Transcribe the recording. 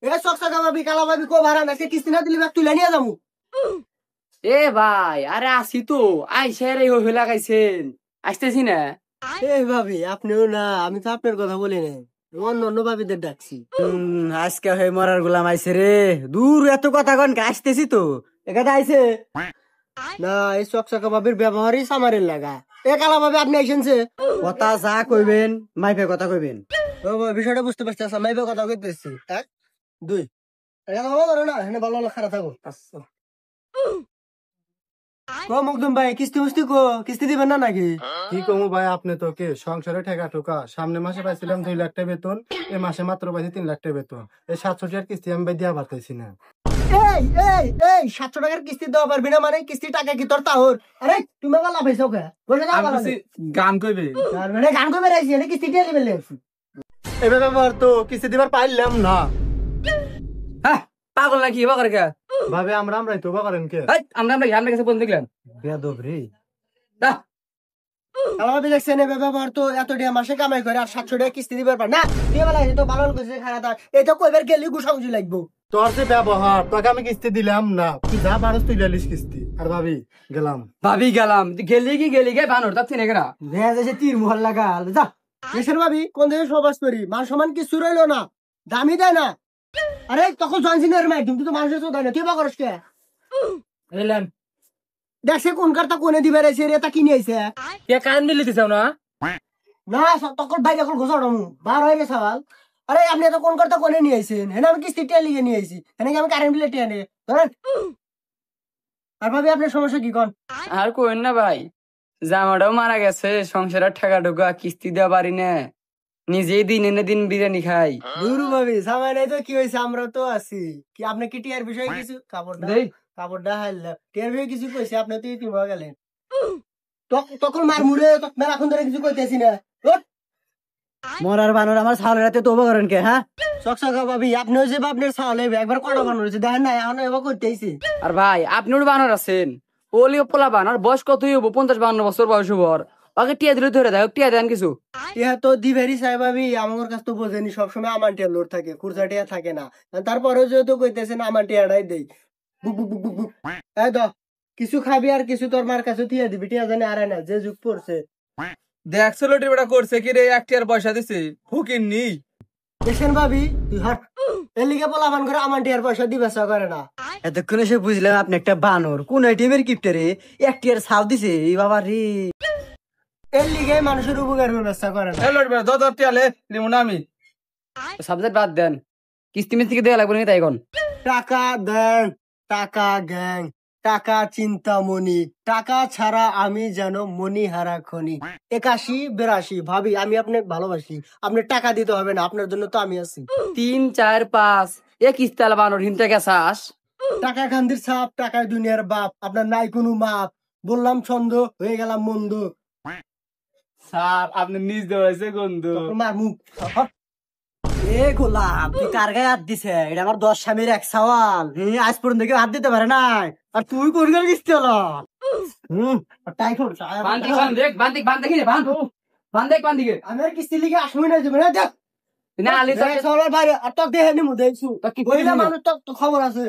এ চকচকা ভাবি কালা ভাবি কো ভাড়া নাকি কিস্তি না দিলি ব্যাগ তুলে নিয়ে যাবো। এ ভাই আরে আসি তো আইসে রে হয়ে লাগাইছেন আসতেছি না। এই ভাবি আপনিও না, আমি তো আপনার কথা বলি না, অন্য অন্য ভাবিদের ডাকছি। আজকে হয়ে মরার গোলাম আইছে রে। দূর এত কথা কন আসতেছি তো এখানে আইছে না, এই চকচকা ভাবির ব্যবহারই সামারের লাগা। এ কালা ভাবি আপনি আইসেনছে কথা যা কইবেন মাইপে কথা কইবেন। বিষয়টা বুঝতে পারছি। আচ্ছা মাইবে কথা কইতেছি। 1 2 এটা ভালো ধরো না, এখানে ভালো ভালো খারাপ থাকো। কো মকদুম ভাই কিস্তি মুস্তি কো, কিস্তি দিবেন না নাকি? কি কমু ভাই, আপনি তো কে সংসারে ঠেকা ঠোকা। সামনে মাসে পাইছিলাম 2 লাখ টাকা বেতন, এই মাসে মাত্র পাইছি 3 লাখ টাকা বেতন। এই 700 টাকার কিস্তি আমি ভাই দিয়া পারতেছি না। এই এই এই 700 টাকার কিস্তি দেওয়া পারবি না মানে কিস্তি টাকা কি তোর তাহর? আরে তুমি আমার লাভ হইছো কে? বসে না বাবা গান কইবে আর মানে গান কই বেরাইছি, এটা কিস্তি দিয়ে দিবেন লেছি। এবে ব্যাপার তো কিস্তি দিবার পাইলাম না। হ্যাঁ পাগল নাকি এবার করে কে ভাবে আমরাই তো বা করেন কে? আমরা আমরা কাছে বন্ধ দেখলাম বেয়াদব রে। কালা ভাবি দেখছেন এই ব্যাপার তো এত টাকা মাসে কামাই করে আর 700 টাকা কিস্তি দিবার পার না। দিয়ে বেলা তো ভালো কইছে খারাপ দাও। এই তো কইবার গেলি গুছাউজি লাগবো। তোর যে ব্যবহার, তোকে আমি কিস্তি দিলাম না, তুই যা পারস তুই লিস কিস্তি। আর ভাবি গেলাম। ভাবি গেলাম গেলি গে বানর তার চিনে গেরা ভেয়া যাচ্ছে তীর মোহর লাগা যা। দেশের ভাবি কোন দেশে সবাস করি মান সমান কিছু রইলো না, দামি দেয় না। আরে তখন জনসিনের মাই তুমি তো মানুষের তো দেয় না, তুই বা করস কে? এলাম দেখছে কোন কারটা কোনে দিবে রে, সে রে তা কিনে আইছে কে কান দিলি দিছাও না না তখন ভাই যখন ঘোষাড়ম বার হয়ে গেছে সওয়াল। আরে আপনি তো কোন কারটা কোনে নিয়ে আইছেন? হেনা আমি কিস্তি টিয়া লিগে নিয়ে আইছি, হেনা কি আমি কারেন্ট বিলে টিয়া নিয়ে ধরেন। আর ভাবি আপনার সমস্যা কি কোন? আর কোয়েন না ভাই, জামাটাও মারা গেছে, সংসারের ঠেকা ঢোকা কিস্তি দেওয়া পারি না, নিজেই দিন এনে দিন বিরিয়ানি খাই। দুরু ভাবি সামাই নাই তো কি হয়েছে, আমরা তো আছি। কি আপনি কি টিয়ার বিষয়ে কিছু কাপড়টা হাইলাম টিয়ার বিষয়ে কিছু কইছে, আপনি তো ইতি হয়ে গেলেন। তখন মার মুড়ে মেলাক্ষণ ধরে কিছু কইতেছি না। মরার বানর আমার ছাওলের রাতে তো করেন কে? হ্যাঁ চকচকা ভাবি আপনিও যে আপনার চাওলে একবার কটা বানানো হয়েছে দেখেন না, এখন এবার করতেইছি। আর ভাই আপনিও বানর আছেন, ওলিও পোলা বানর, বয়স কতই হবো 50-52 বছর বয়স হবর, ওকে টিয়া দিলে ধরে দেয়, টিয়া দেন কিছু। টিয়া তো দিবেরি চাই ভাবি, আমার কাছে তো বোঝেনি সবসময় আমার টিয়া লোড থাকে, খুরসা টিয়া থাকে না। তারপরেও যেহেতু কইতেছেন আমার টিয়াটাই দেই। বুক বুক বুক বুক বুক এই তো কিছু খাবি আর কিছু তোর মার কাছে টিয়া দিবি, টিয়া জানি আরে না যে যুগ পড়ছে। দেখছো লোটি বেটা করছে কি রে, 1 টাকার পয়সা দিছে ফুকিন নি। দেখছেন ভাবি তুই হাট এর লিগে পোলাপান করে আমার টিয়ার পয়সা দিবে করে না। এতক্ষণে সে বুঝলাম আপনি একটা বানর। কোন আইটেমের গিফটে একটি আর ছাও দিছে এই বাবা রে। এর লিগে মানুষের উপকার ব্যবস্থা করে না। এ লোটি বেটা 10 টাকা লে নিমু না আমি। সাবজেক্ট বাদ দেন, কিস্তি মিস্তি দেওয়া লাগবে না তাই এখন। টাকা দেন, টাকা গ্যাং, টাকা চিন্তামণি, টাকা ছাড়া আমি যেন মণিহারা খনি। 81-82 ভাবি আমি আপনাকে ভালোবাসি, আপনি টাকা দিতে হবে না, আপনার জন্য তো আমি আছি। 3 4 5 এ কিস্তাল বানর হিনতে গেছাস। টাকা খান্দির ছাপ, টাকায় দুনিয়ার বাপ, আপনার নাই কোনো মাপ। বললাম ছন্দ হয়ে গেলাম মন্দ। স্যার আপনি নিজ দেওয়াইছে গন্ধু। মার মুখ এ গোলাম তুই কার গায়ে হাত দিছে? এটা আমার 10 স্বামীর এক সওয়াল। আজ পর্যন্ত কেউ হাত দিতে পারে নাই, আর তুই কোন গায়ে কিস্তি হলো? টাই খোল আমি আর কিস্তি লিগে আসবই না যাবে না। দেখ না আলি সবার বাইরে আর তোর দেহে নিমু দেখছু, তো কি মানুষ তো খবর আছে।